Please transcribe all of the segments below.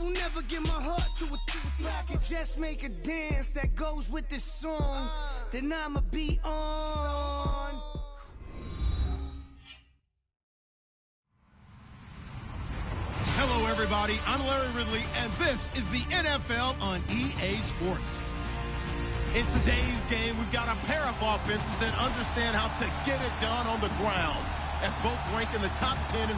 will never give my heart to a if I could just make a dance that goes with this song, then I'ma be on. Hello, everybody. I'm Larry Ridley, and this is the NFL on EA Sports. In today's game, we've got a pair of offenses that understand how to get it done on the ground, as both rank in the top 10 in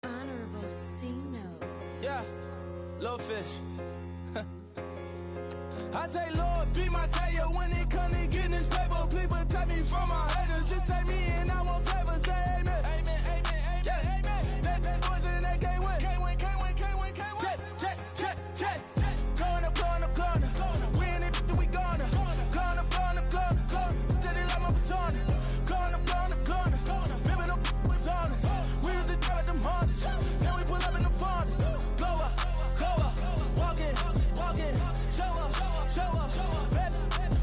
Honorable C notes. Yeah, little fish. I say, Lord, be my savior when it come to getting this paper. Please protect me from my haters. Just say me and I won't save us. Say amen. Amen, amen, amen, yeah. Amen. That boys and they can't win. Can't win, can't win, can't win, can't win. Check, check, check, check. Gonna, gonna, gonna. Win it, we gonna. Gonna, gonna, gonna. Tell it like my persona. Gonna, gonna, gonna. Remember them was honest. We was the drug them hardest. Then we pull up in the farthest. Glow up, walk in, show up, baby,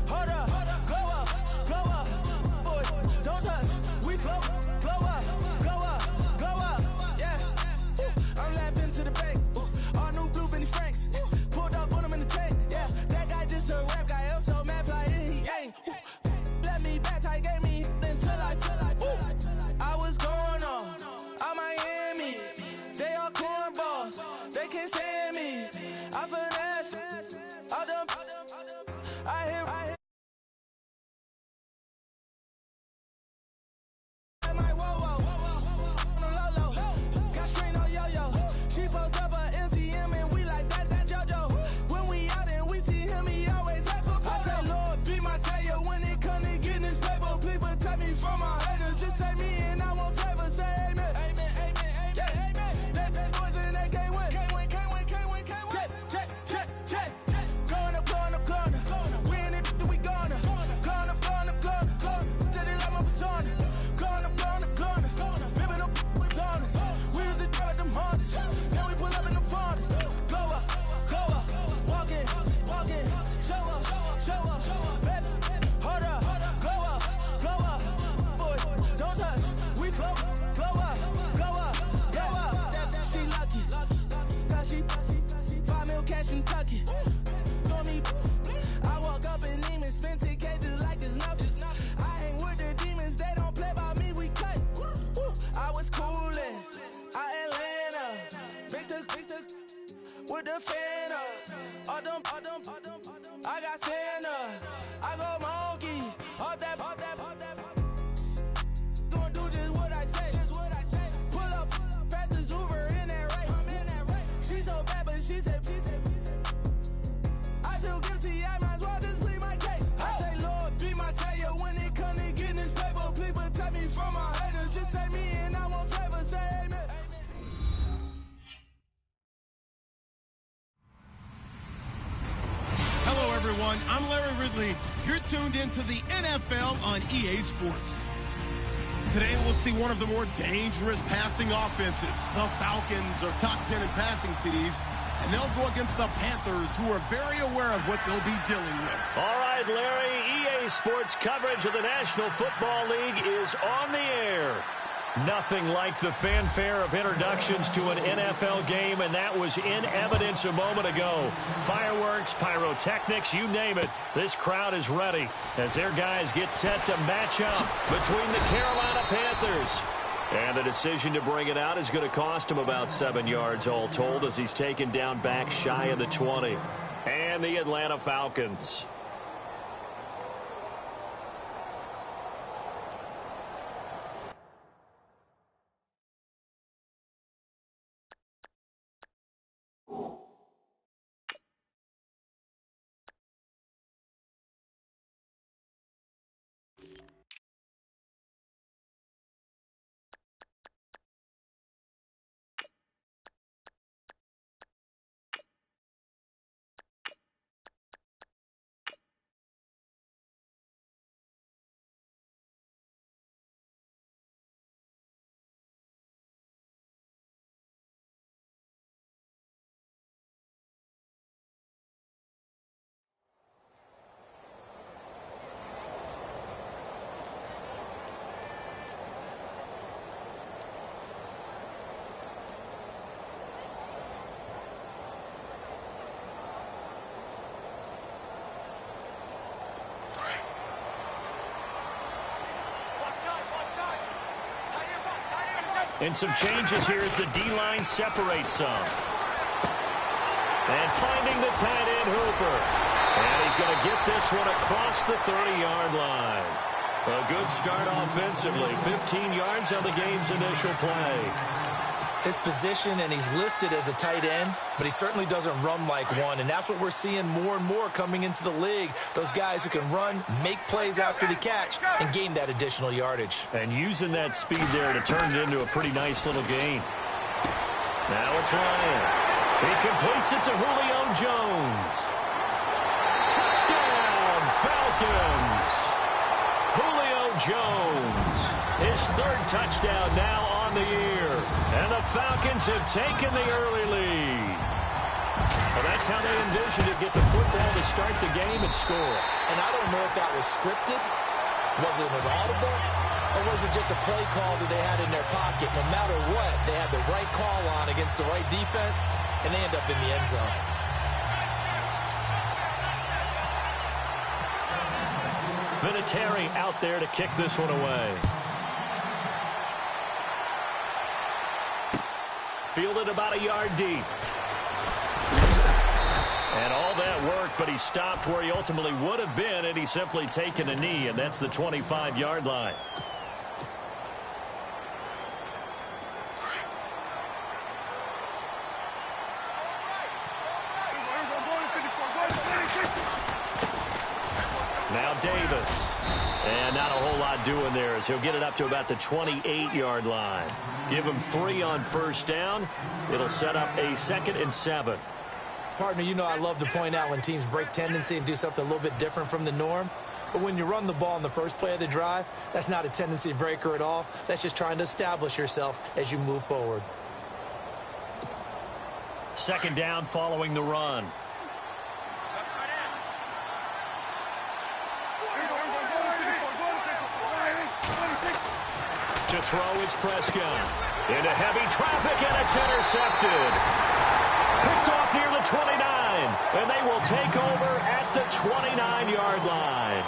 hold up, glow up, boy, don't touch, we flow up, yeah. I'm laughing to the bank, all new blue Benny Franks, pulled up on him in the tank, yeah. That guy just a rap guy, I'm so mad, fly in, he ain't. Let me back, tight gave me until I was going on Miami. They all cornballs, they can't stand me. I finesse, all them, I hear. I'm like, whoa, low, got strain on yo-yo. She post up a MCM and we like that JoJo. When we out and we see him, he always ask for photo. I say, Lord, be my savior when it come to getting this paper. Please protect me from my haters. Just say me and I won't save us. Say amen. Amen, amen, amen, yeah. Amen. That boys and they can't win. Can't win, can't win, can't win, can't win. Check. Gonna. Win it, we gonna. Gonna. Tell it like my persona. Gonna. Remember them was honest. We was the drug them hardest. Then we pull up in the farthest. Glow up, walk in, show up, baby, hold up, glow up, boy, don't touch, we flow, glow up, yeah. She lucky, cause she 5 mil cash in Kentucky. Know me, I walk up in demons, spend 10K just like it's nothing. I hang with the demons, they don't play by me, we cut. I was coolin', Atlanta, mixed the with the fan up. All them, I got Santa, I go monkey, all that. Gonna do just what I say. Pull up, pass the Uber in that right. She so bad, but she said. I feel guilty, I might as well just plead my case. I say, Lord, be my savior when it come to getting this paper. Please protect me from my haters. Just say me and I won't save us. Say amen. Hello, everyone. I'm Larry Ridley. You're tuned into the NFL on EA Sports. Today, we'll see one of the more dangerous passing offenses. The Falcons are top 10 in passing TDs, and they'll go against the Panthers, who are very aware of what they'll be dealing with. All right, Larry, EA Sports coverage of the National Football League is on the air. Nothing like the fanfare of introductions to an NFL game, and that was in evidence a moment ago. Fireworks, pyrotechnics, you name it. This crowd is ready as their guys get set to match up between the Carolina Panthers. And the decision to bring it out is going to cost him about 7 yards all told, as he's taken down back shy of the 20. And the Atlanta Falcons. And some changes here as the D-line separates some. And finding the tight end, Hooper. And he's going to get this one across the 30-yard line. A good start offensively. 15 yards on the game's initial play. His position, and he's listed as a tight end, but he certainly doesn't run like one, and that's what we're seeing more and more coming into the league. Those guys who can run, make plays after the catch, and gain that additional yardage. And using that speed there to turn it into a pretty nice little gain. Now it's Ryan. He completes it to Julio Jones. Touchdown, Falcons. Julio Jones, his third touchdown now on the year. And the Falcons have taken the early lead. Well, that's how they envisioned it, get the football to start the game and score. And I don't know if that was scripted. Was it an audible? Or was it just a play call that they had in their pocket? No matter what, they had the right call on against the right defense, and they end up in the end zone. Vinatieri out there to kick this one away. Fielded about a yard deep. And all that worked, but he stopped where he ultimately would have been, and he's simply taken a knee, and that's the 25-yard line. Now Davis. And not a whole lot doing there as he'll get it up to about the 28-yard line. Give him 3 on first down. It'll set up a 2nd and 7. Partner, you know I love to point out when teams break tendency and do something a little bit different from the norm. But when you run the ball in the first play of the drive, that's not a tendency breaker at all. That's just trying to establish yourself as you move forward. 2nd down following the run. To throw is Prescott. Into heavy traffic, and it's intercepted. Picked off near the 29, and they will take over at the 29-yard line.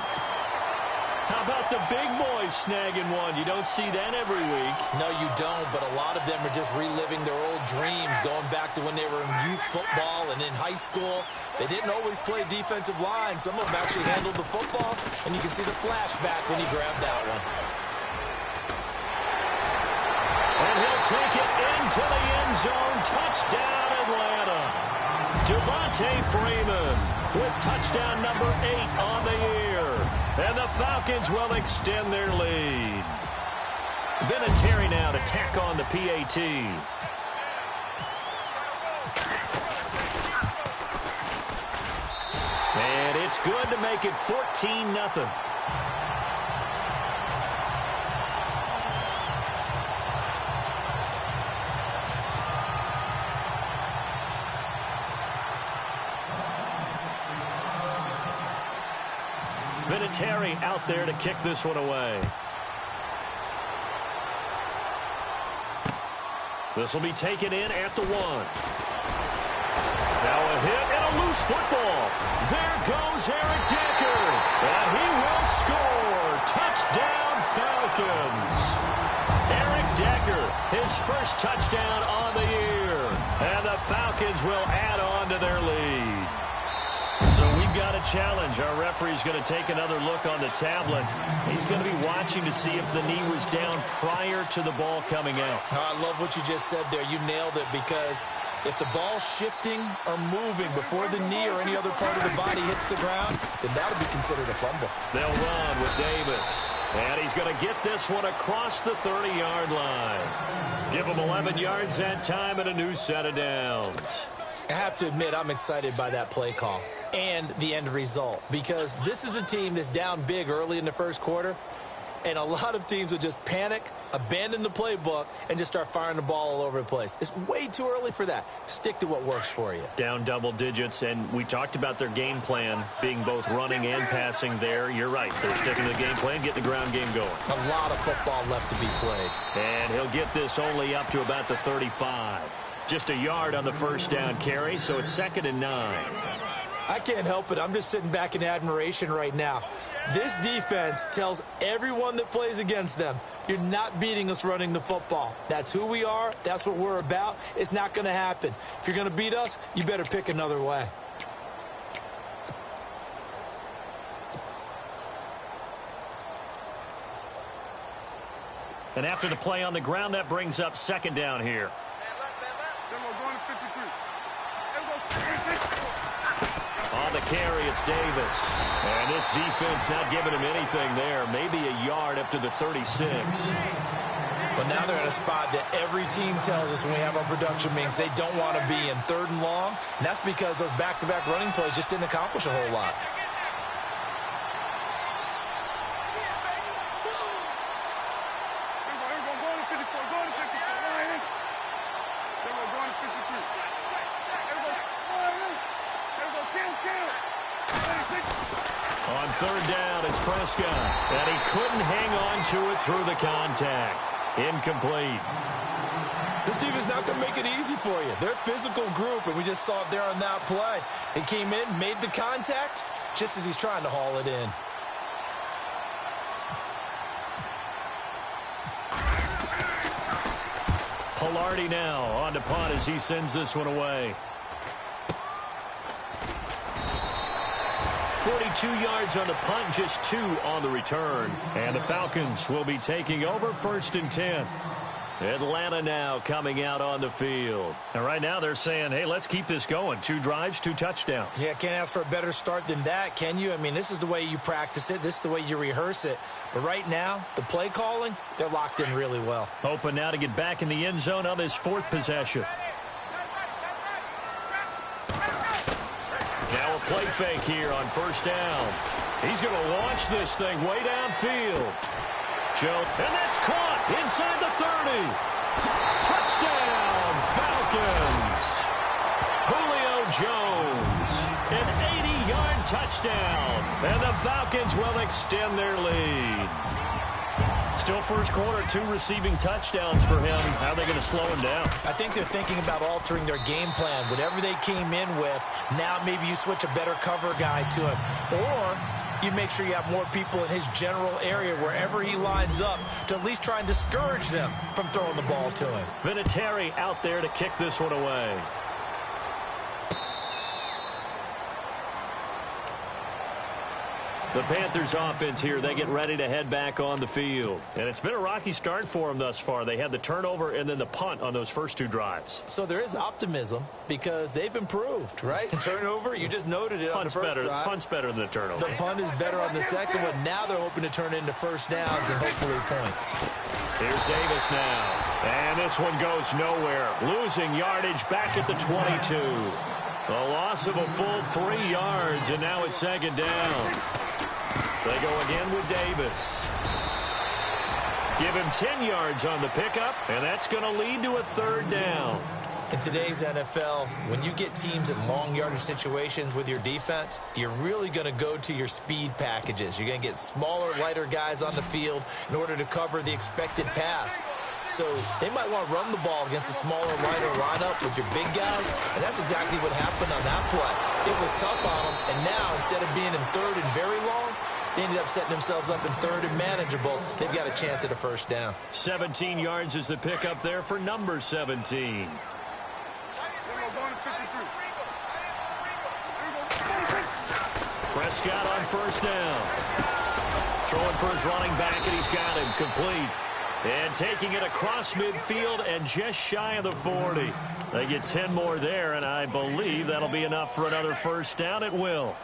How about the big boys snagging one? You don't see that every week. No, you don't, but a lot of them are just reliving their old dreams, going back to when they were in youth football and in high school. They didn't always play defensive line. Some of them actually handled the football, and you can see the flashback when he grabbed that one. And he'll take it into the end zone. Touchdown, Atlanta. Devontae Freeman with touchdown number 8 on the year. And the Falcons will extend their lead. Vinatieri now to tack on the PAT. And it's good to make it 14-0. Vinatieri out there to kick this one away. This will be taken in at the 1. Now a hit and a loose football. There goes Eric Decker. And he will score. Touchdown, Falcons. Eric Decker, his first touchdown on the year. And the Falcons will add on to their lead. So we've got a challenge. Our referee's going to take another look on the tablet. He's going to be watching to see if the knee was down prior to the ball coming out. I love what you just said there. You nailed it, because if the ball's shifting or moving before the knee or any other part of the body hits the ground, then that would be considered a fumble. They'll run with Davis. And he's going to get this one across the 30-yard line. Give him 11 yards that time and a new set of downs. I have to admit, I'm excited by that play call and the end result, because this is a team that's down big early in the first quarter, and a lot of teams will just panic, abandon the playbook, and just start firing the ball all over the place. It's way too early for that. Stick to what works for you. Down double digits, and we talked about their game plan being both running and passing there. You're right. They're sticking to the game plan, getting the ground game going. A lot of football left to be played. And he'll get this only up to about the 35. Just a yard on the first down carry, so it's 2nd and 9. I can't help it. I'm just sitting back in admiration right now. This defense tells everyone that plays against them, you're not beating us running the football. That's who we are. That's what we're about. It's not going to happen. If you're going to beat us, you better pick another way. And after the play on the ground, that brings up second down here. On the carry, it's Davis. And this defense not giving him anything there. Maybe a yard up to the 36. But now they're in a spot that every team tells us when we have our production meetings they don't want to be in, 3rd and long. And that's because those back-to-back running plays just didn't accomplish a whole lot. On 3rd down, it's Prescott. And he couldn't hang on to it through the contact. Incomplete. This defense not going to make it easy for you. They're a physical group, and we just saw it there on that play. He came in, made the contact, just as he's trying to haul it in. Pilardi now on to punt as he sends this one away. 42 yards on the punt, just 2 on the return. And the Falcons will be taking over 1st and 10. Atlanta now coming out on the field. And right now they're saying, hey, let's keep this going. 2 drives, 2 touchdowns. Yeah, can't ask for a better start than that, can you? I mean, this is the way you practice it. This is the way you rehearse it. But right now, the play calling, they're locked in really well. Hoping now to get back in the end zone on this 4th possession. Now a play fake here on 1st down. He's going to launch this thing way downfield. Joe, and that's caught inside the 30. Touchdown, Falcons. Julio Jones, an 80-yard touchdown. And the Falcons will extend their lead. Still first quarter, 2 receiving touchdowns for him. How are they going to slow him down? I think they're thinking about altering their game plan. Whatever they came in with, now maybe you switch a better cover guy to him. Or you make sure you have more people in his general area wherever he lines up to at least try and discourage them from throwing the ball to him. Vinatieri out there to kick this one away. The Panthers offense here, they get ready to head back on the field. And it's been a rocky start for them thus far. They had the turnover and then the punt on those first 2 drives. So there is optimism because they've improved, right? Turnover, you just noted it on the first drive. Punt's better than the turnover. The punt is better on the second one. Now they're hoping to turn into 1st downs and hopefully points. Here's Davis now. And this one goes nowhere. Losing yardage back at the 22. A loss of a full 3 yards, and now it's 2nd down. They go again with Davis. Give him 10 yards on the pickup, and that's going to lead to a 3rd down. In today's NFL, when you get teams in long yardage situations with your defense, you're really going to go to your speed packages. You're going to get smaller, lighter guys on the field in order to cover the expected pass. So they might want to run the ball against a smaller, lighter lineup with your big guys, and that's exactly what happened on that play. It was tough on them, and now instead of being in 3rd and very long, they ended up setting themselves up in 3rd and manageable. They've got a chance at a 1st down. 17 yards is the pickup there for number 17. Prescott on 1st down. Throwing for his running back, and he's got him complete. And taking it across midfield and just shy of the 40. They get 10 more there, and I believe that'll be enough for another 1st down. It will.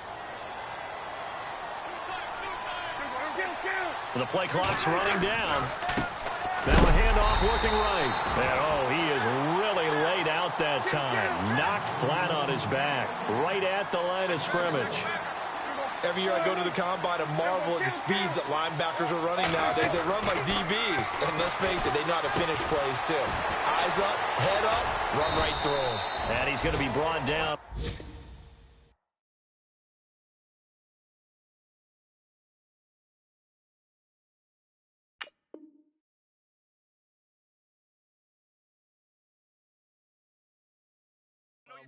The play clock's running down. Now a handoff working right. And, he is really laid out that time. Knocked flat on his back. Right at the line of scrimmage. Every year I go to the combine and marvel at the speeds that linebackers are running nowadays. They run like DBs. And let's face it, they know how to finish plays too. Eyes up, head up, run right through them. And he's going to be brought down.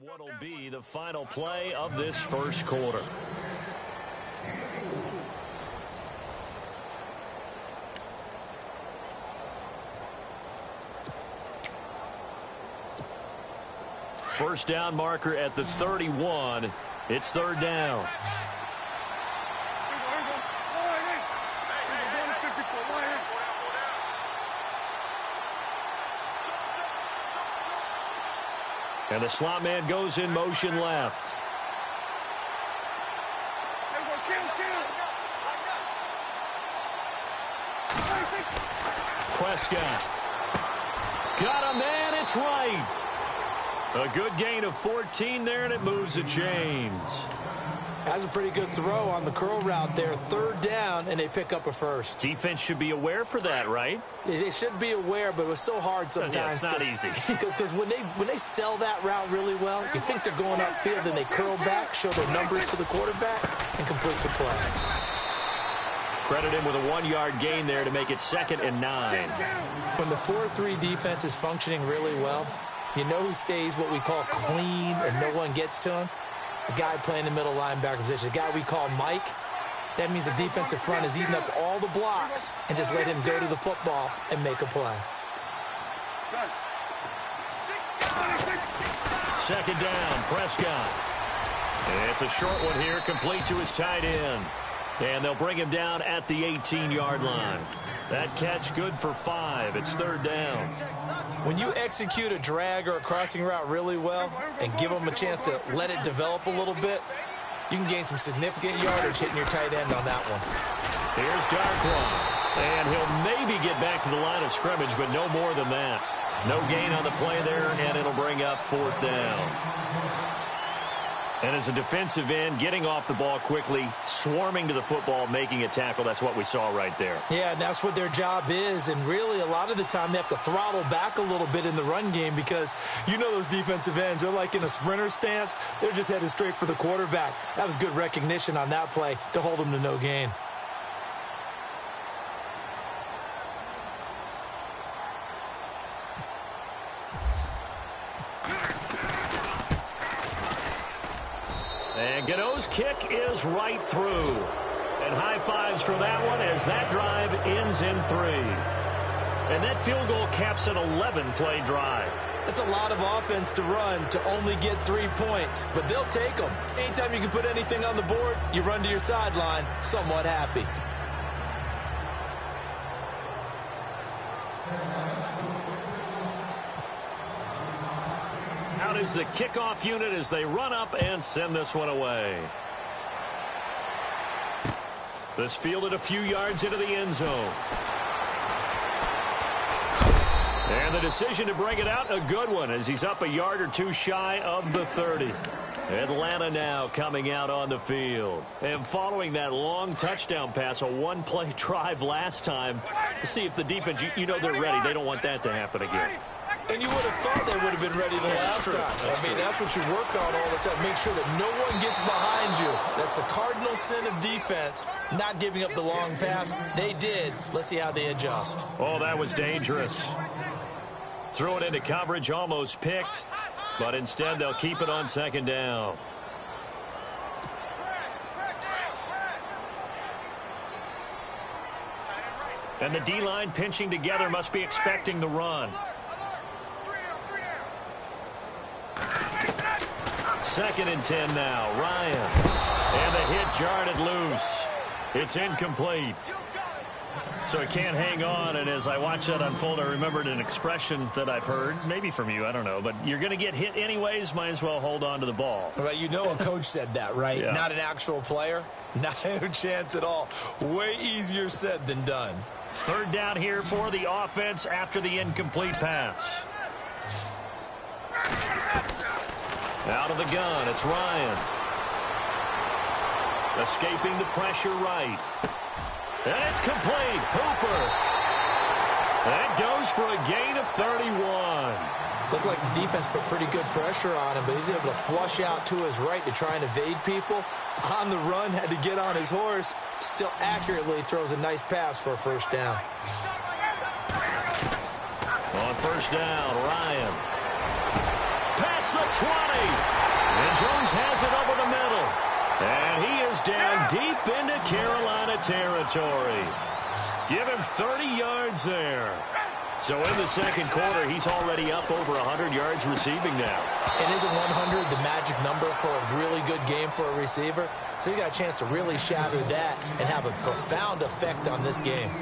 What'll be the final play of this first quarter. first down marker at the 31. It's third down. And the slot man goes in motion left. Prescott. Got a man, it's right. A good gain of 14 there, and it moves the chains. That's a pretty good throw on the curl route there. Third down, and they pick up a first. Defense should be aware for that, right? They should be aware, but it was so hard sometimes. Yeah, it's not easy. Because when they sell that route really well, you think they're going upfield, then they curl back, show their numbers to the quarterback, and complete the play. Credit him with a 1-yard gain there to make it 2nd and 9. When the 4-3 defense is functioning really well, you know who stays what we call clean and no one gets to him? The guy playing the middle linebacker position, the guy we call Mike. That means the defensive front is eating up all the blocks and just let him go to the football and make a play. 2nd down, Prescott. It's a short one here, complete to his tight end. And they'll bring him down at the 18-yard line. That catch good for 5. It's third down. When you execute a drag or a crossing route really well and give them a chance to let it develop a little bit, you can gain some significant yardage hitting your tight end on that one. Here's Darkwa. And he'll maybe get back to the line of scrimmage, but no more than that. No gain on the play there, and it'll bring up 4th down. And as a defensive end, getting off the ball quickly, swarming to the football, making a tackle, that's what we saw right there. Yeah, and that's what their job is. And really, a lot of the time, they have to throttle back a little bit in the run game because you know those defensive ends, they're like in a sprinter stance. They're just headed straight for the quarterback. That was good recognition on that play to hold them to no gain. And Gano's kick is right through. And high fives for that one as that drive ends in 3. And that field goal caps an 11-play drive. That's a lot of offense to run to only get 3 points, but they'll take them. Anytime you can put anything on the board, you run to your sideline somewhat happy. Out is the kickoff unit as they run up and send this one away. This fielded a few yards into the end zone. And the decision to bring it out, a good one, as he's up a yard or two shy of the 30. Atlanta now coming out on the field. And following that long touchdown pass, a one-play drive last time, to see if the defense, you know they're ready. They don't want that to happen again. And you would have thought they would have been ready the last time. That's what you work on all the time. Make sure that no one gets behind you. That's the cardinal sin of defense, not giving up the long pass. They did. Let's see how they adjust. Oh, that was dangerous. Threw it into coverage, almost picked. But instead, they'll keep it on 2nd down. And the D-line pinching together must be expecting the run. 2nd and 10 now. Ryan. And the hit jarred it loose. It's incomplete. So he can't hang on, and as I watch that unfold, I remembered an expression that I've heard, maybe from you, I don't know, but you're going to get hit anyways, might as well hold on to the ball. Well, you know a coach said that, right? Yeah. Not an actual player. Not a chance at all. Way easier said than done. 3rd down here for the offense after the incomplete pass. Out of the gun, it's Ryan. Escaping the pressure right. And it's complete. Hooper. That goes for a gain of 31. Looked like the defense put pretty good pressure on him, but he's able to flush out to his right to try and evade people. On the run, had to get on his horse. Still accurately throws a nice pass for a 1st down. On 1st down, Ryan. Past the 20. And Jones has it over the middle. And he is down deep into Carolina territory. Give him 30 yards there. So in the second quarter, he's already up over 100 yards receiving now. And isn't 100 the magic number for a really good game for a receiver? So he got a chance to really shatter that and have a profound effect on this game.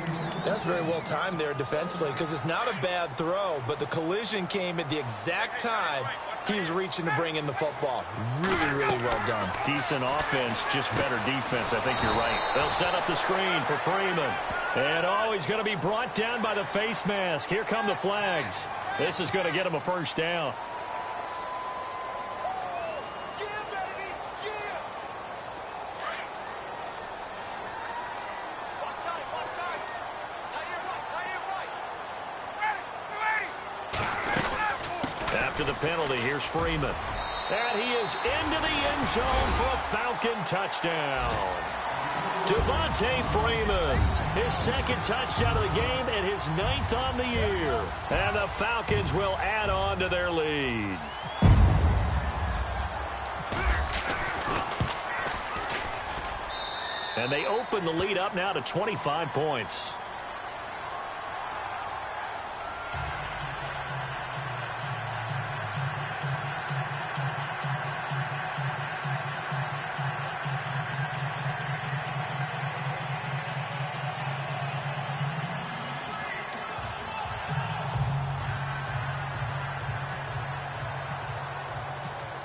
That's very well timed there defensively because it's not a bad throw, but the collision came at the exact time he was reaching to bring in the football. Really, really well done. Decent offense, just better defense. I think you're right. They'll set up the screen for Freeman. And, he's going to be brought down by the face mask. Here come the flags. This is going to get him a first down. After the penalty, here's Freeman. And he is into the end zone for a Falcon touchdown. Devontae Freeman, his second touchdown of the game and his 9th on the year. And the Falcons will add on to their lead. And they open the lead up now to 25 points.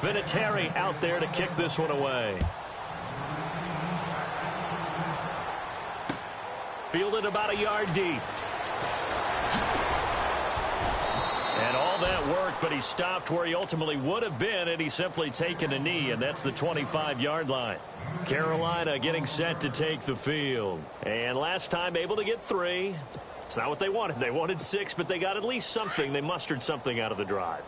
Vinatieri out there to kick this one away. Fielded about a yard deep. And all that work, but he stopped where he ultimately would have been had he simply taken a knee, and that's the 25-yard line. Carolina getting set to take the field. And last time able to get 3. It's not what they wanted. They wanted 6, but they got at least something. They mustered something out of the drive.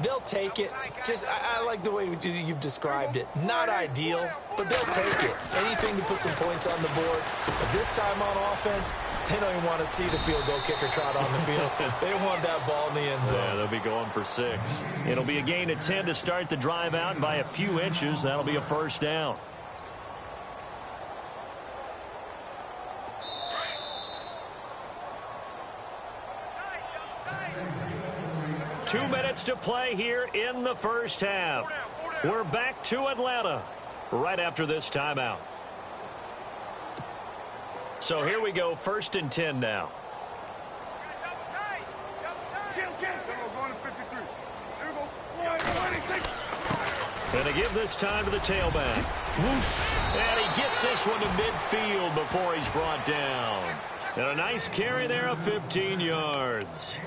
They'll take it. I like the way you've described it. Not ideal, but they'll take it. Anything to put some points on the board. But this time on offense, they don't even want to see the field goal kicker trot on the field. They want that ball in the end zone. Yeah, they'll be going for 6. It'll be a gain of 10 to start the drive out, and by a few inches, that'll be a first down. Two minutes to play here in the first half. We're back to Atlanta right after this timeout. So here we go, 1st and 10 now. And to give this time to the tailback. Whoosh. And he gets this one to midfield before he's brought down. And a nice carry there of 15 yards.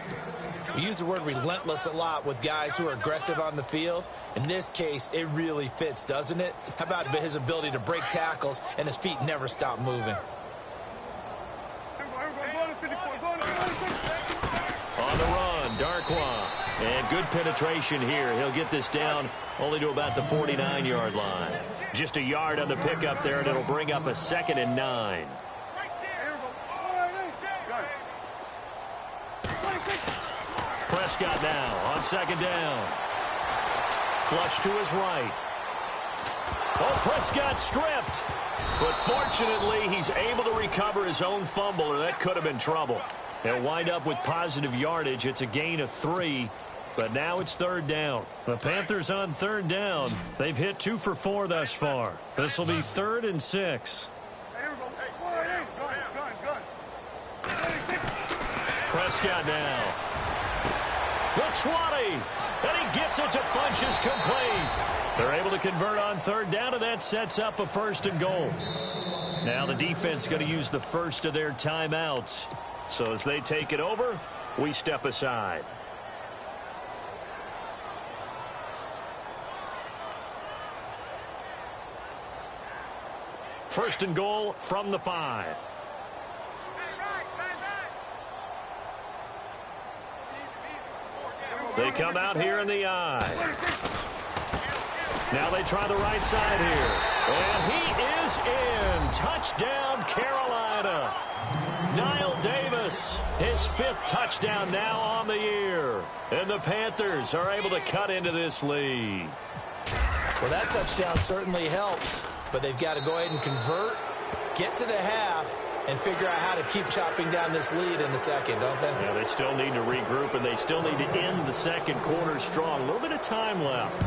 We use the word relentless a lot with guys who are aggressive on the field. In this case, it really fits, doesn't it? How about his ability to break tackles and his feet never stop moving? On the run, Darkwa. And good penetration here. He'll get this down only to about the 49-yard line. Just a yard on the pickup there, and it'll bring up a 2nd and 9. Prescott now on 2nd down. Flush to his right. Oh, Prescott stripped. But fortunately, he's able to recover his own fumble, or that could have been trouble. He'll wind up with positive yardage. It's a gain of 3, but now it's 3rd down. The Panthers on 3rd down. They've hit 2 for 4 thus far. This will be 3rd and 6. Prescott now. The 20, and he gets it to Funchess complete. They're able to convert on 3rd down, and that sets up a 1st and goal. Now the defense going to use the first of their timeouts. So as they take it over, we step aside. First and goal from the 5. They come out here in the eye. Now they try the right side here. And he is in. Touchdown, Carolina. Niall Davis, his 5th touchdown now on the year. And the Panthers are able to cut into this lead. Well, that touchdown certainly helps, but they've got to go ahead and convert, get to the half, and figure out how to keep chopping down this lead in the second, don't they? Yeah, they still need to regroup, and they still need to end the second quarter strong. A little bit of time left.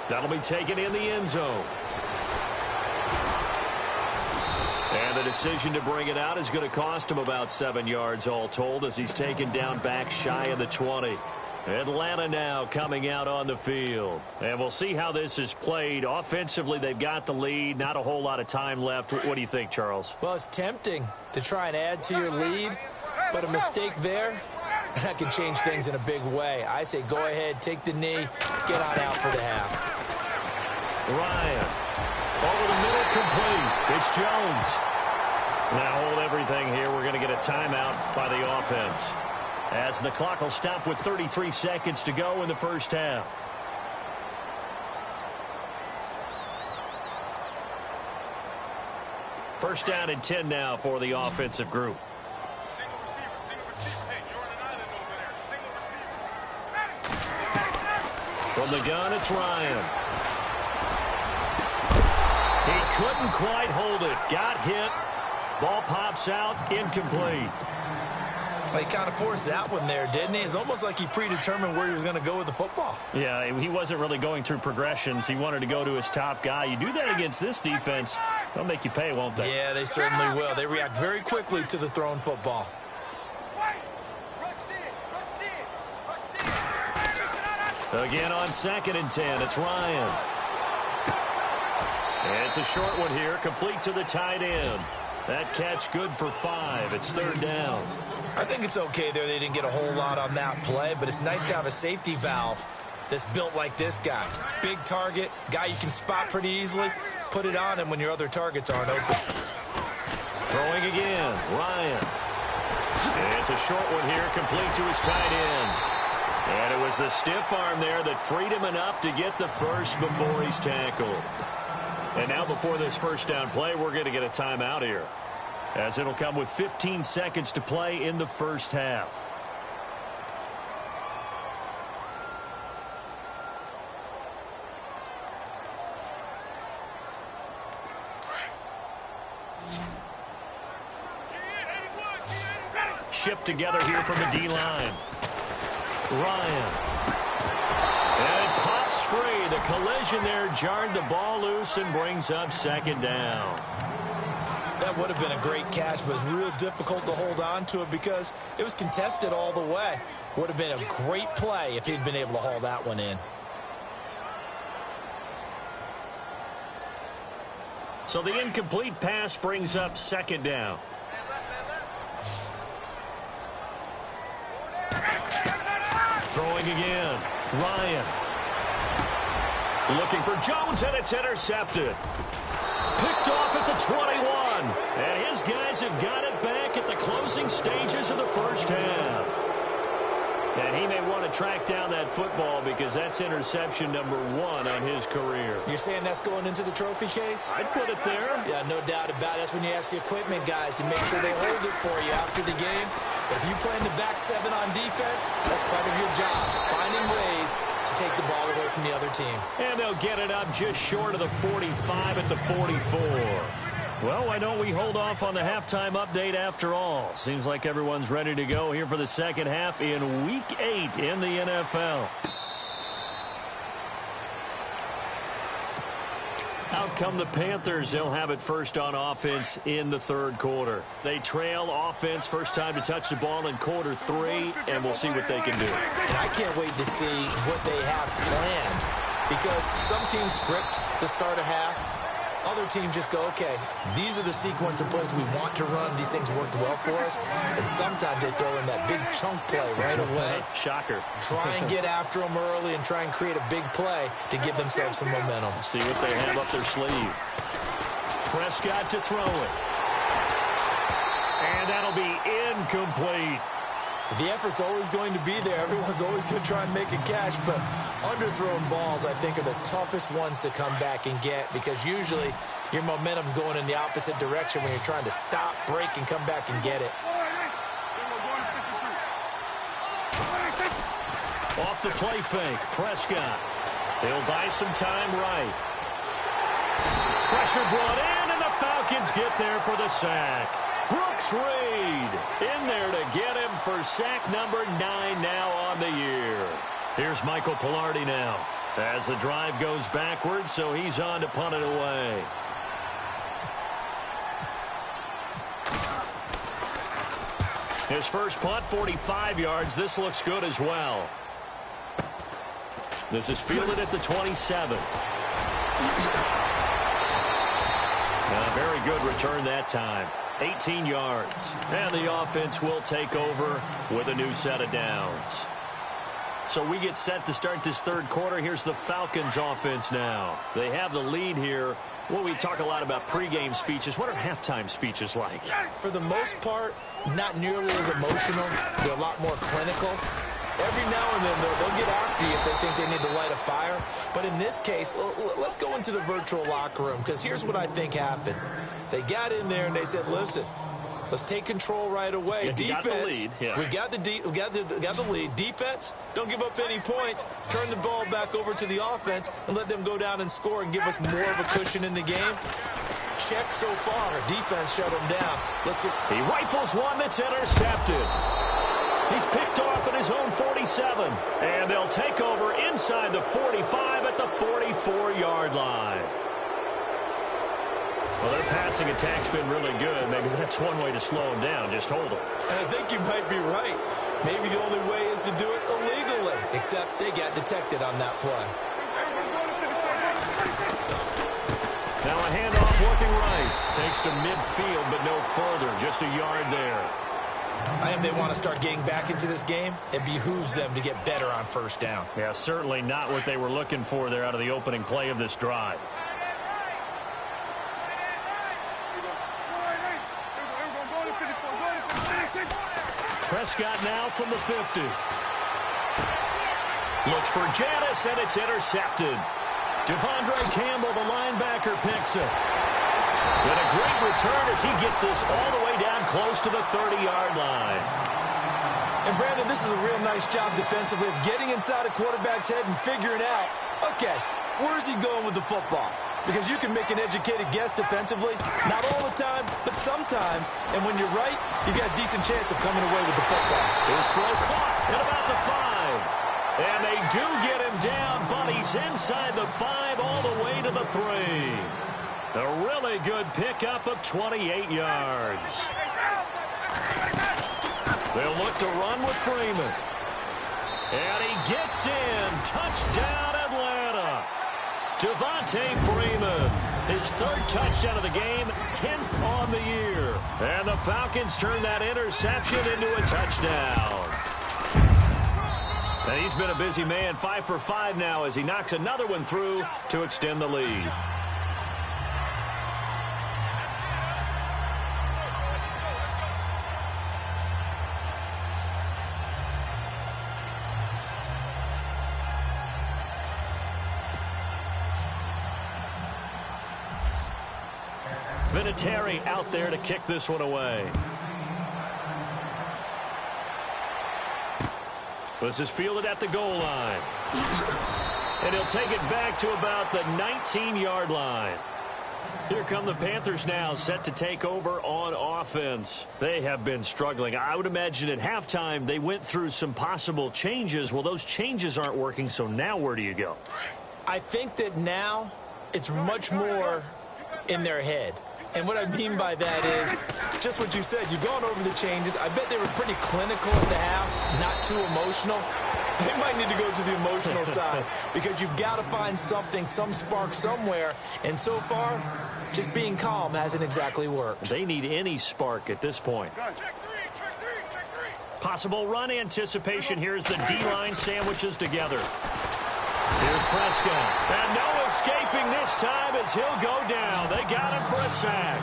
That'll be taken in the end zone. And the decision to bring it out is going to cost him about 7 yards all told as he's taken down back shy of the 20. Atlanta now coming out on the field. And we'll see how this is played. Offensively, they've got the lead. Not a whole lot of time left. What do you think, Charles? Well, it's tempting to try and add to your lead, but a mistake there, that can change things in a big way. I say go ahead, take the knee, get on out for the half. Ryan, over the middle, complete. It's Jones. Now hold everything here. We're going to get a timeout by the offense, as the clock will stop with 33 seconds to go in the first half. First down and 10 now for the offensive group. Single receiver. Hey, you're on an island over there. Single receiver. From the gun, it's Ryan. He couldn't quite hold it. Got hit. Ball pops out. Incomplete. Well, he kind of forced that one there, didn't he? It's almost like he predetermined where he was going to go with the football. Yeah, he wasn't really going through progressions. He wanted to go to his top guy. You do that against this defense, they'll make you pay, won't they? Yeah, they certainly will. They react very quickly to the thrown football. Again on 2nd and 10, it's Ryan. And it's a short one here, complete to the tight end. That catch good for 5. It's 3rd down. I think it's okay there. They didn't get a whole lot on that play, but it's nice to have a safety valve that's built like this guy. Big target, guy you can spot pretty easily. Put it on him when your other targets aren't open. Throwing again, Ryan. And it's a short one here, complete to his tight end. And it was the stiff arm there that freed him enough to get the first before he's tackled. And now before this first down play, we're going to get a timeout here, as it'll come with 15 seconds to play in the first half. Shift together here from the D-line. Ryan. And it pops free. The collision there jarred the ball loose and brings up 2nd down. That would have been a great catch, but it was real difficult to hold on to it because it was contested all the way. Would have been a great play if he'd been able to haul that one in. So the incomplete pass brings up 2nd down. Throwing again. Ryan. Looking for Jones, and it's intercepted. Picked off at the 21. And his guys have got it back at the closing stages of the first half. And he may want to track down that football because that's interception number 1 on his career. You're saying that's going into the trophy case? I'd put it there. Yeah, no doubt about it. That's when you ask the equipment guys to make sure they hold it for you after the game. But if you play in the back 7 on defense, that's part of your job, finding ways to take the ball away from the other team. And they'll get it up just short of the 45 at the 44. Well, why don't we hold off on the halftime update after all? Seems like everyone's ready to go here for the second half in Week 8 in the NFL. Out come the Panthers. They'll have it first on offense in the 3rd quarter. They trail offense, first time to touch the ball in quarter 3, and we'll see what they can do. And I can't wait to see what they have planned, because some teams script to start a half. Other teams just go, okay, these are the sequence of plays we want to run. These things worked well for us. And sometimes they throw in that big chunk play right away. Shocker. Try and get after them early and try and create a big play to give themselves some momentum. See what they have up their sleeve. Prescott to throw it. And that'll be incomplete. The effort's always going to be there. Everyone's always going to try and make a catch, but underthrown balls, I think, are the toughest ones to come back and get, because usually your momentum's going in the opposite direction when you're trying to stop, break, and come back and get it. Off the play fake, Prescott. He'll buy some time right. Pressure brought in, and the Falcons get there for the sack. Brooks Reed in there to get him for sack number 9 now on the year. Here's Michael Pilardi now as the drive goes backwards, so he's on to punt it away. His first punt, 45 yards. This looks good as well. This is fielded at the 27. A very good return that time. 18 yards. And the offense will take over with a new set of downs. So we get set to start this third quarter. Here's the Falcons offense now. They have the lead here. Well, we talk a lot about pregame speeches. What are halftime speeches like? For the most part, not nearly as emotional. They're a lot more clinical. Every now and then, they'll get after you if they think they need to light a fire. But in this case, let's go into the virtual locker room, because here's what I think happened. They got in there and they said, listen, let's take control right away. Yeah, defense, got the lead. Yeah. we got the lead. Defense, don't give up any points. Turn the ball back over to the offense and let them go down and score and give us more of a cushion in the game. Check so far. Defense shut him down. Let's see. He rifles one that's intercepted. He's picked off at his own 47. And they'll take over inside the 45 at the 44-yard line. Well, their passing attack's been really good. Maybe that's one way to slow them down. Just hold them. And I think you might be right. Maybe the only way is to do it illegally, except they got detected on that play. Now a handoff working right. Takes to midfield, but no further. Just a yard there. I think they want to start getting back into this game. It behooves them to get better on first down. Yeah, certainly not what they were looking for there out of the opening play of this drive. Prescott now from the 50. Looks for Janis, and it's intercepted. Devondre Campbell, the linebacker, picks it. And a great return as he gets this all the way down close to the 30-yard line. And, Brandon, this is a real nice job defensively of getting inside a quarterback's head and figuring out, okay, where's he going with the football? Because you can make an educated guess defensively, not all the time, but sometimes. And when you're right, you got a decent chance of coming away with the football. His throw caught at about the 5. And they do get him down, but he's inside the 5 all the way to the 3. A really good pickup of 28 yards. They'll look to run with Freeman. And he gets in. Touchdown, Atlanta. Devontae Freeman, his third touchdown of the game, 10th on the year. And the Falcons turn that interception into a touchdown. And he's been a busy man, 5 for 5 now as he knocks another one through to extend the lead. Vinatieri out there to kick this one away. This is fielded at the goal line. And he'll take it back to about the 19-yard line. Here come the Panthers now, set to take over on offense. They have been struggling. I would imagine at halftime they went through some possible changes. Well, those changes aren't working, so now where do you go? I think that now it's much more in their head. And what I mean by that is just what you said. You've gone over the changes. I bet they were pretty clinical at the half, not too emotional. They might need to go to the emotional side because you've got to find something, some spark somewhere. And so far, just being calm hasn't exactly worked. They need any spark at this point. Possible run anticipation. Here's the D-line sandwiches together. Here's Prescott. And no escaping this time as he'll go down. They got him for a sack.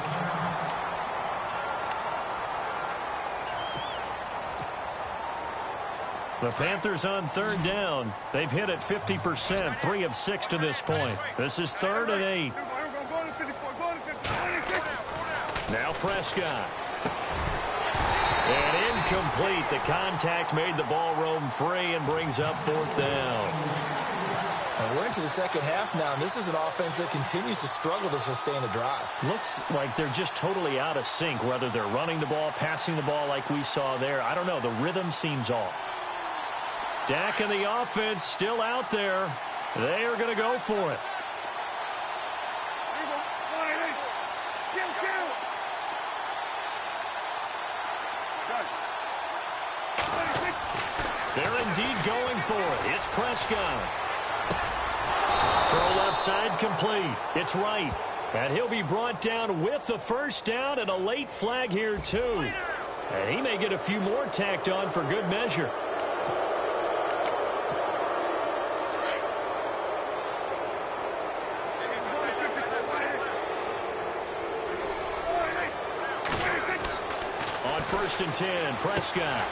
The Panthers on third down. They've hit it 50%, 3 of 6 to this point. This is 3rd and 8. Now Prescott. And incomplete. The contact made the ball roam free and brings up 4th down. And we're into the second half now, and this is an offense that continues to struggle to sustain a drive. Looks like they're just totally out of sync, whether they're running the ball, passing the ball like we saw there. I don't know. The rhythm seems off. Dak and the offense still out there. They are going to go for it. They're indeed going for it. It's Prescott. Throw left side complete. It's right. And he'll be brought down with the first down and a late flag here too. And he may get a few more tacked on for good measure. On 1st and 10, Prescott.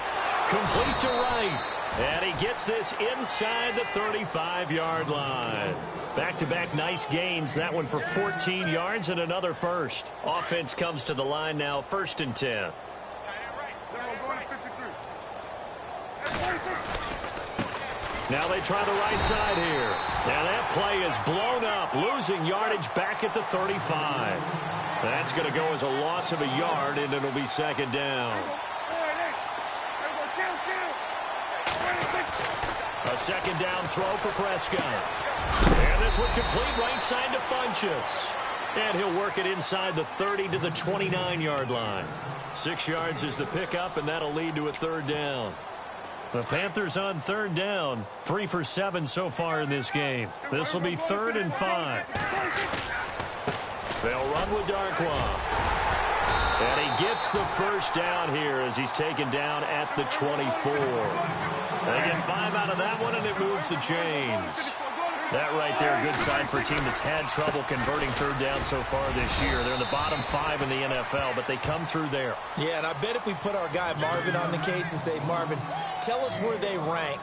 Complete to right. And he gets this inside the 35-yard line. Back-to-back nice gains. That one for 14 yards and another first. Offense comes to the line now, 1st and 10. Now they try the right side here. Now that play is blown up, losing yardage back at the 35. That's going to go as a loss of a yard, and it'll be 2nd down. A 2nd down throw for Prescott. And this one complete right side to Funchess. And he'll work it inside the 30 to the 29-yard line. 6 yards is the pickup, and that'll lead to a 3rd down. The Panthers on 3rd down, 3 for 7 so far in this game. This will be 3rd and 5. They'll run with Darkwa. And he gets the first down here as he's taken down at the 24. They get 5 out of that one, and it moves the chains. That right there, a good sign for a team that's had trouble converting 3rd down so far this year. They're in the bottom 5 in the NFL, but they come through there. Yeah, and I bet if we put our guy Marvin on the case and say, Marvin, tell us where they rank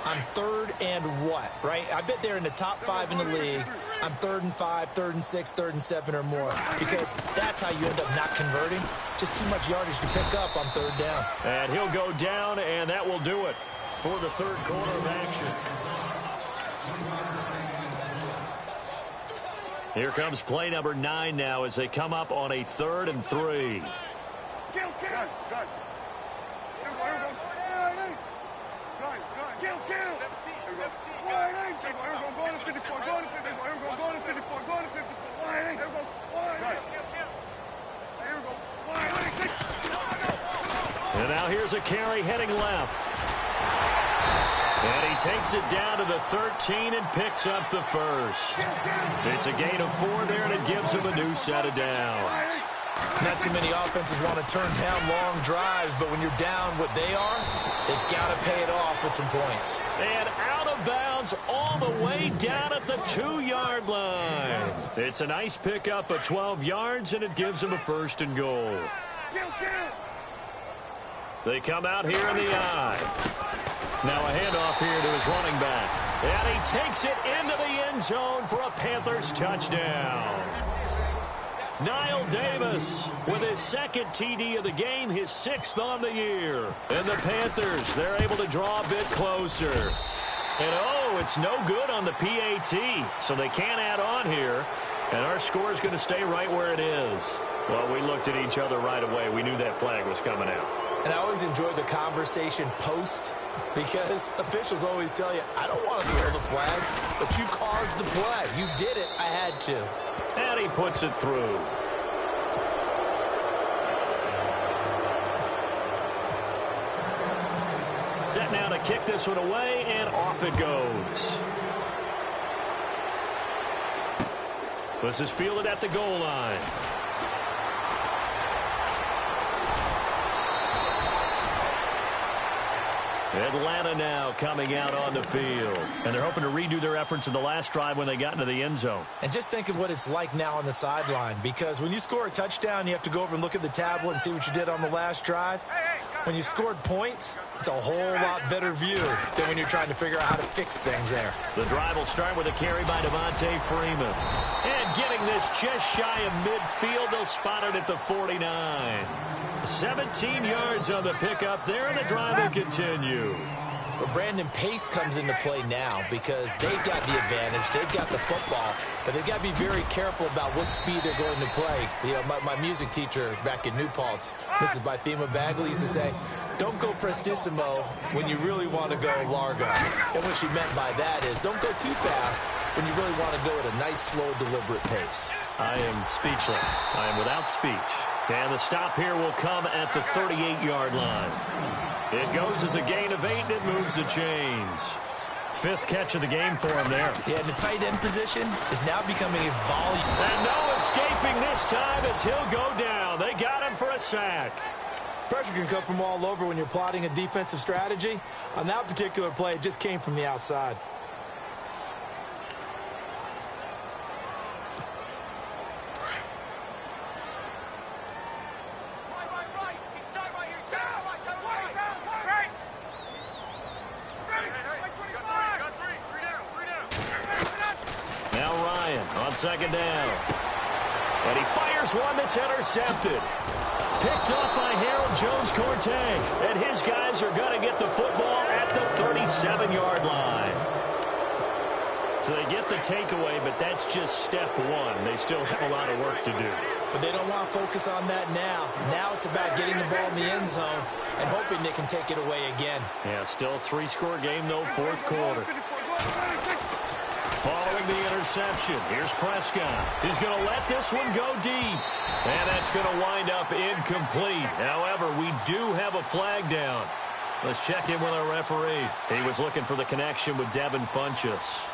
on 3rd and what, right? I bet they're in the top 5 in the league on 3rd and 5, 3rd and 6, 3rd and 7 or more, because that's how you end up not converting. Just too much yardage to pick up on 3rd down. And he'll go down, and that will do it for the 3rd quarter of action. Here comes play number 9 now as they come up on a 3rd and 3. And now here's a carry heading left. And he takes it down to the 13 and picks up the first. It's a gain of 4 there, and it gives him a new set of downs. Not too many offenses want to turn down long drives, but when you're down what they are, they've got to pay it off with some points. And out of bounds all the way down at the 2-yard line. It's a nice pickup of 12 yards, and it gives him a 1st and goal. They come out here in the eye. Now a handoff here to his running back. And he takes it into the end zone for a Panthers touchdown. Niall Davis with his 2nd TD of the game, his 6th on the year. And the Panthers, they're able to draw a bit closer. And oh, it's no good on the PAT, so they can't add on here. And our score is going to stay right where it is. Well, we looked at each other right away. We knew that flag was coming out. And I always enjoy the conversation post, because officials always tell you, I don't want to throw the flag, but you caused the play. You did it. I had to. And he puts it through. Set now to kick this one away, and off it goes. This is fielded at the goal line. Atlanta now coming out on the field. And they're hoping to redo their efforts in the last drive when they got into the end zone. And just think of what it's like now on the sideline, because when you score a touchdown, you have to go over and look at the tablet and see what you did on the last drive. When you scored points, it's a whole lot better view than when you're trying to figure out how to fix things there. The drive will start with a carry by Devontae Freeman. And getting this just shy of midfield, they'll spot it at the 49. 17 yards on the pickup there, and the drive will continue. But Brandon, pace comes into play now because they've got the advantage. They've got the football, but they've got to be very careful about what speed they're going to play. You know, my music teacher back in New Paltz, Mrs. Bythema Bagley, used to say, don't go prestissimo when you really want to go largo. And what she meant by that is don't go too fast when you really want to go at a nice, slow, deliberate pace. I am speechless. I am without speech. And the stop here will come at the 38-yard line. It goes as a gain of 8, and it moves the chains. 5th catch of the game for him there. Yeah, and the tight end position is now becoming a volume. And no escaping this time as he'll go down. They got him for a sack. Pressure can come from all over when you're plotting a defensive strategy. On that particular play, it just came from the outside. Now Ryan on 2nd down. And he fires one that's intercepted. Picked off by Harold Jones-Corte. And his guys are going to get the football at the 37-yard line. So they get the takeaway, but that's just step 1. They still have a lot of work to do. But they don't want to focus on that now. Now it's about getting the ball in the end zone and hoping they can take it away again. Yeah, still a 3-score game, though, 4th quarter. Following the interception, here's Prescott. He's going to let this one go deep. And that's going to wind up incomplete. However, we do have a flag down. Let's check in with our referee. He was looking for the connection with Devin Funchess.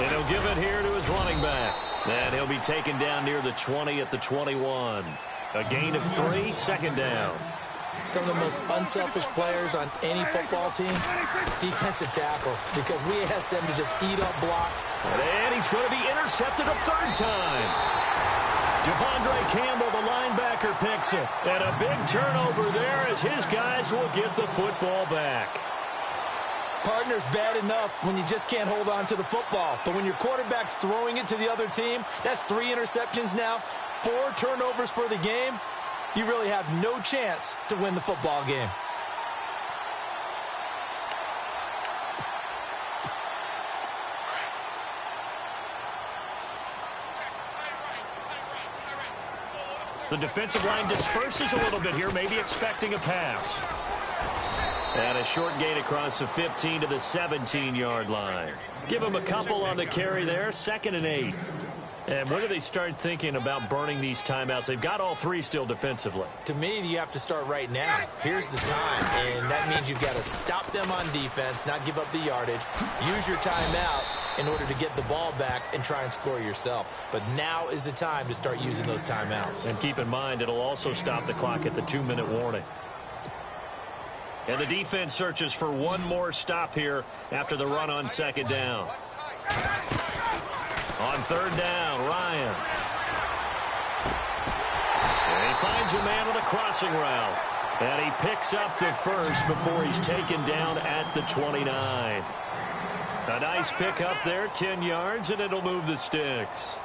And he'll give it here to his running back. And he'll be taken down near the 20 at the 21. A gain of 3, 2nd down. Some of the most unselfish players on any football team, defensive tackles, because we ask them to just eat up blocks. And he's going to be intercepted a 3rd time. Devondre Campbell, the linebacker, picks it. And a big turnover there as his guys will get the football back. Partner's bad enough when you just can't hold on to the football. But when your quarterback's throwing it to the other team, that's 3 interceptions now, 4 turnovers for the game. You really have no chance to win the football game. The defensive line disperses a little bit here, maybe expecting a pass. And a short gain across the 15 to the 17-yard line. Give him a couple on the carry there, 2nd and 8. And when do they start thinking about burning these timeouts? They've got all 3 still defensively. To me, you have to start right now. Here's the time, and that means you've got to stop them on defense, not give up the yardage, use your timeouts in order to get the ball back and try and score yourself. But now is the time to start using those timeouts. And keep in mind, it'll also stop the clock at the 2-minute warning. And the defense searches for one more stop here after the run on 2nd down. On 3rd down, Ryan. And he finds a man on a crossing route. And he picks up the 1st before he's taken down at the 29. A nice pick up there, 10 yards, and it'll move the sticks.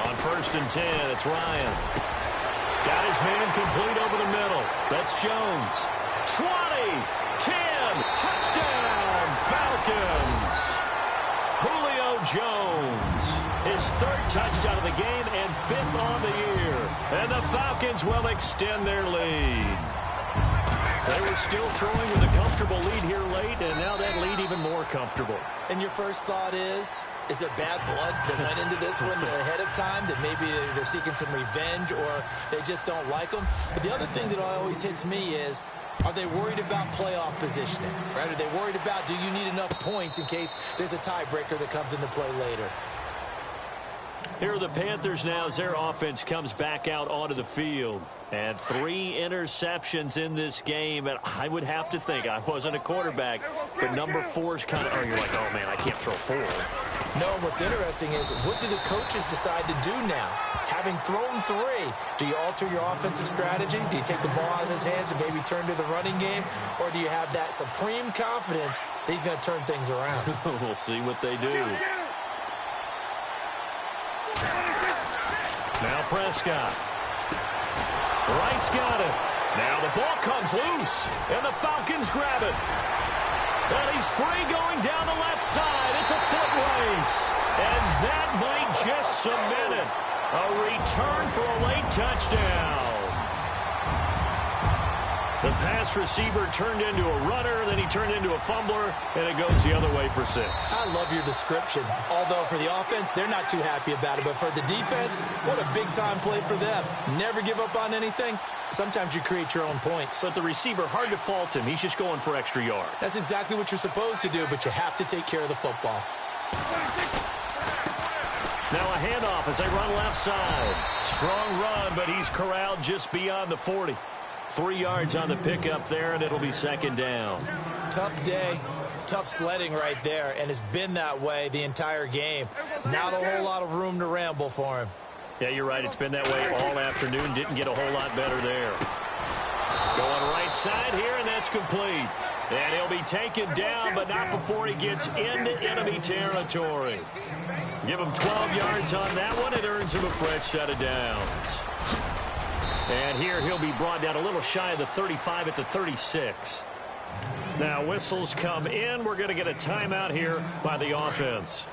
On 1st and 10, it's Ryan. Got his man complete over the middle. That's Jones. 20, 10, touchdown, Falcons. Julio Jones, his 3rd touchdown of the game and 5th on the year. And the Falcons will extend their lead. They were still throwing with a comfortable lead here late, and now that lead even more comfortable. And your first thought is there bad blood that went into this one ahead of time, that maybe they're seeking some revenge or they just don't like them? But the other thing that always hits me is, are they worried about playoff positioning? Right? Are they worried about, do you need enough points in case there's a tiebreaker that comes into play later? Here are the Panthers now as their offense comes back out onto the field. And 3 interceptions in this game. And I would have to think, I wasn't a quarterback, but number 4's kind of, you're like, oh man, I can't throw 4. No, what's interesting is, what do the coaches decide to do now? Having thrown 3, do you alter your offensive strategy? Do you take the ball out of his hands and maybe turn to the running game? Or do you have that supreme confidence that he's going to turn things around? We'll see what they do. Now Prescott. Wright's got it. Now the ball comes loose, and the Falcons grab it. And he's free going down the left side. It's a foot race. And that might just cement it. A return for a late touchdown. The pass receiver turned into a runner, then he turned into a fumbler, and it goes the other way for 6. I love your description. Although for the offense, they're not too happy about it. But for the defense, what a big-time play for them. Never give up on anything. Sometimes you create your own points. But the receiver, hard to fault him. He's just going for extra yards. That's exactly what you're supposed to do, but you have to take care of the football. Now a handoff as they run left side. Strong run, but he's corralled just beyond the 40. 3 yards on the pickup there, and it'll be second down. Tough day, tough sledding right there, and it's been that way the entire game. Not a whole lot of room to ramble for him. Yeah, you're right. It's been that way all afternoon. Didn't get a whole lot better there. Going right side here, and that's complete. And he'll be taken down, but not before he gets into enemy territory. Give him 12 yards on that one. It earns him a fresh set of downs. And here he'll be brought down a little shy of the 35 at the 36. Now whistles come in. We're going to get a timeout here by the offense,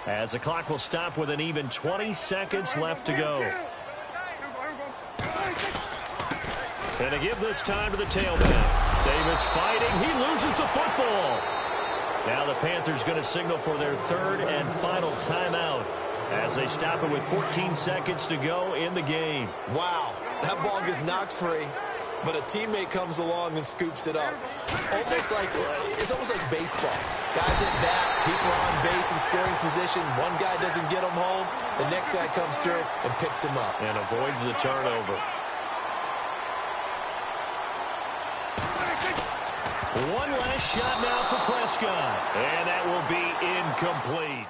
as the clock will stop with an even 20 seconds left to go. And to give this time to the tailback. Davis fighting. He loses the football. Now the Panthers going to signal for their third and final timeout as they stop it with 14 seconds to go in the game. Wow, that ball gets knocked free, but a teammate comes along and scoops it up. It's almost like baseball. Guys at bat, people are on base in scoring position. One guy doesn't get him home. The next guy comes through and picks him up. And avoids the turnover. One last shot now for Prescott. And that will be incomplete.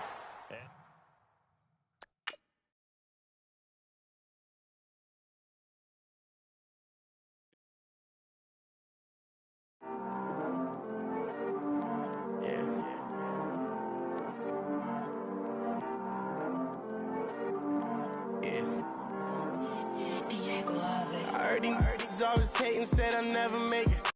I heard these always hating, said I'll never make it.